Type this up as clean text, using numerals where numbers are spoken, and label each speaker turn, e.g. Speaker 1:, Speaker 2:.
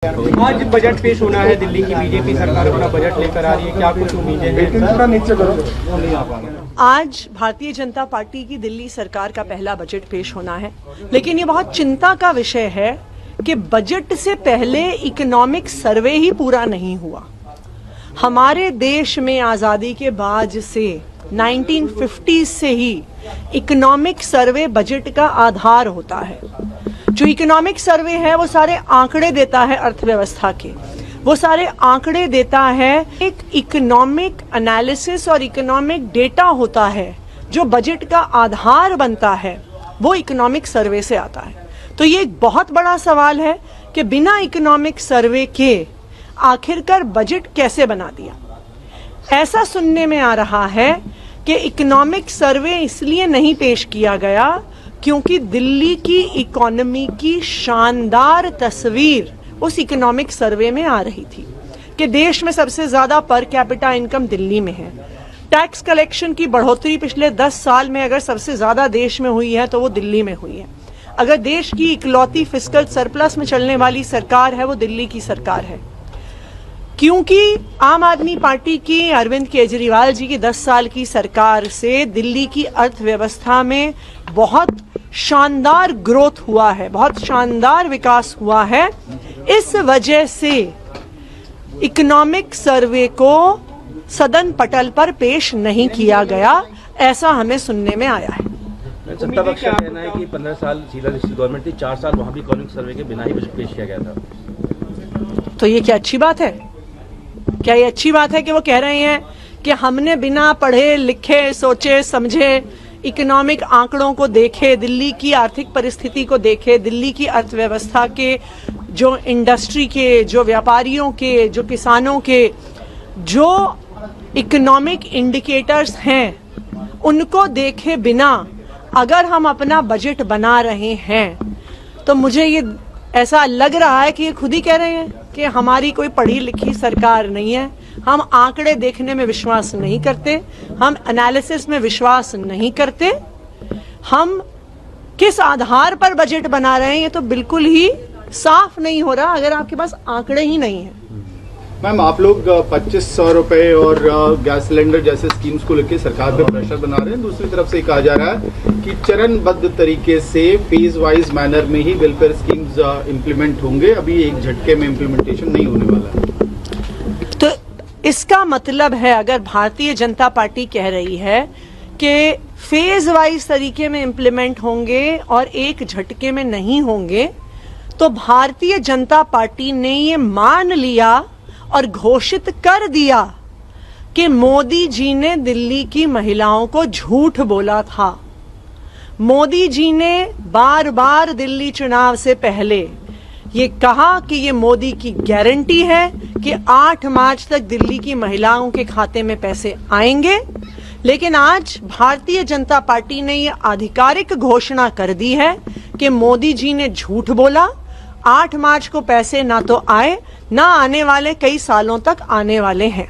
Speaker 1: आज बजट पेश होना है, दिल्ली की बीजेपी सरकार अपना बजट लेकर आ रही है, क्या कुछ उम्मीदें हैं?
Speaker 2: आज भारतीय जनता पार्टी की दिल्ली सरकार का पहला बजट पेश होना है, लेकिन ये बहुत चिंता का विषय है कि बजट से पहले इकोनॉमिक सर्वे ही पूरा नहीं हुआ। हमारे देश में आज़ादी के बाद से 1950 से ही इकोनॉमिक सर्वे बजट का आधार होता है। जो इकोनॉमिक सर्वे है वो सारे आंकड़े देता है अर्थव्यवस्था के, वो सारे आंकड़े देता है। एक इकोनॉमिक एनालिसिस और इकोनॉमिक डेटा होता है जो बजट का आधार बनता है, वो इकोनॉमिक सर्वे से आता है। तो ये एक बहुत बड़ा सवाल है कि बिना इकोनॉमिक सर्वे के आखिरकार बजट कैसे बना दिया। ऐसा सुनने में आ रहा है कि इकोनॉमिक सर्वे इसलिए नहीं पेश किया गया क्योंकि दिल्ली की इकोनॉमी की शानदार तस्वीर उस इकोनॉमिक सर्वे में आ रही थी कि देश में सबसे ज्यादा पर कैपिटा इनकम दिल्ली में है। टैक्स कलेक्शन की बढ़ोतरी पिछले 10 साल में अगर सबसे ज्यादा देश में हुई है तो वो दिल्ली में हुई है। अगर देश की इकलौती फिस्कल सरप्लस में चलने वाली सरकार है वो दिल्ली की सरकार है, क्योंकि आम आदमी पार्टी की अरविंद केजरीवाल जी की 10 साल की सरकार से दिल्ली की अर्थव्यवस्था में बहुत शानदार ग्रोथ हुआ है, बहुत शानदार विकास हुआ है। इस वजह से इकोनॉमिक सर्वे को सदन पटल पर पेश नहीं किया गया, ऐसा हमें सुनने में आया है।
Speaker 3: सत्ता पक्ष का कहना है कि 15 साल शीला दीक्षित गवर्नमेंट थी, 4 साल वहां भी इकोनॉमिक सर्वे के बिना ही बजट पेश किया गया था।
Speaker 2: तो ये क्या अच्छी बात है? क्या ये अच्छी बात है कि वो कह रहे हैं कि हमने बिना पढ़े लिखे सोचे समझे इकोनॉमिक आंकड़ों को देखे, दिल्ली की आर्थिक परिस्थिति को देखे, दिल्ली की अर्थव्यवस्था के, जो इंडस्ट्री के, जो व्यापारियों के, जो किसानों के, जो इकोनॉमिक इंडिकेटर्स हैं उनको देखे बिना अगर हम अपना बजट बना रहे हैं तो मुझे ये ऐसा लग रहा है कि ये खुद ही कह रहे हैं कि हमारी कोई पढ़ी लिखी सरकार नहीं है, हम आंकड़े देखने में विश्वास नहीं करते, हम एनालिसिस में विश्वास नहीं करते, हम किस आधार पर बजट बना रहे हैं ये तो बिल्कुल ही साफ नहीं हो रहा अगर आपके पास आंकड़े ही नहीं है।
Speaker 4: मैम, आप लोग 2500 रुपए और गैस सिलेंडर जैसे स्कीम्स को लेकर सरकार पे प्रेशर बना रहे हैं। दूसरी तरफ से कहा जा रहा है कि चरणबद्ध तरीके से फेज वाइज मैनर में ही वेलफेयर स्कीम्स इम्प्लीमेंट होंगे, अभी एक झटके में इम्प्लीमेंटेशन नहीं होने वाला है।
Speaker 2: तो इसका मतलब है अगर भारतीय जनता पार्टी कह रही है कि फेज वाइज तरीके में इम्प्लीमेंट होंगे और एक झटके में नहीं होंगे, तो भारतीय जनता पार्टी ने ये मान लिया और घोषित कर दिया कि मोदी जी ने दिल्ली की महिलाओं को झूठ बोला था। मोदी जी ने बार बार दिल्ली चुनाव से पहले ये कहा कि ये मोदी की गारंटी है कि 8 मार्च तक दिल्ली की महिलाओं के खाते में पैसे आएंगे, लेकिन आज भारतीय जनता पार्टी ने ये आधिकारिक घोषणा कर दी है कि मोदी जी ने झूठ बोला। 8 मार्च को पैसे ना तो आए, ना आने वाले कई सालों तक आने वाले हैं।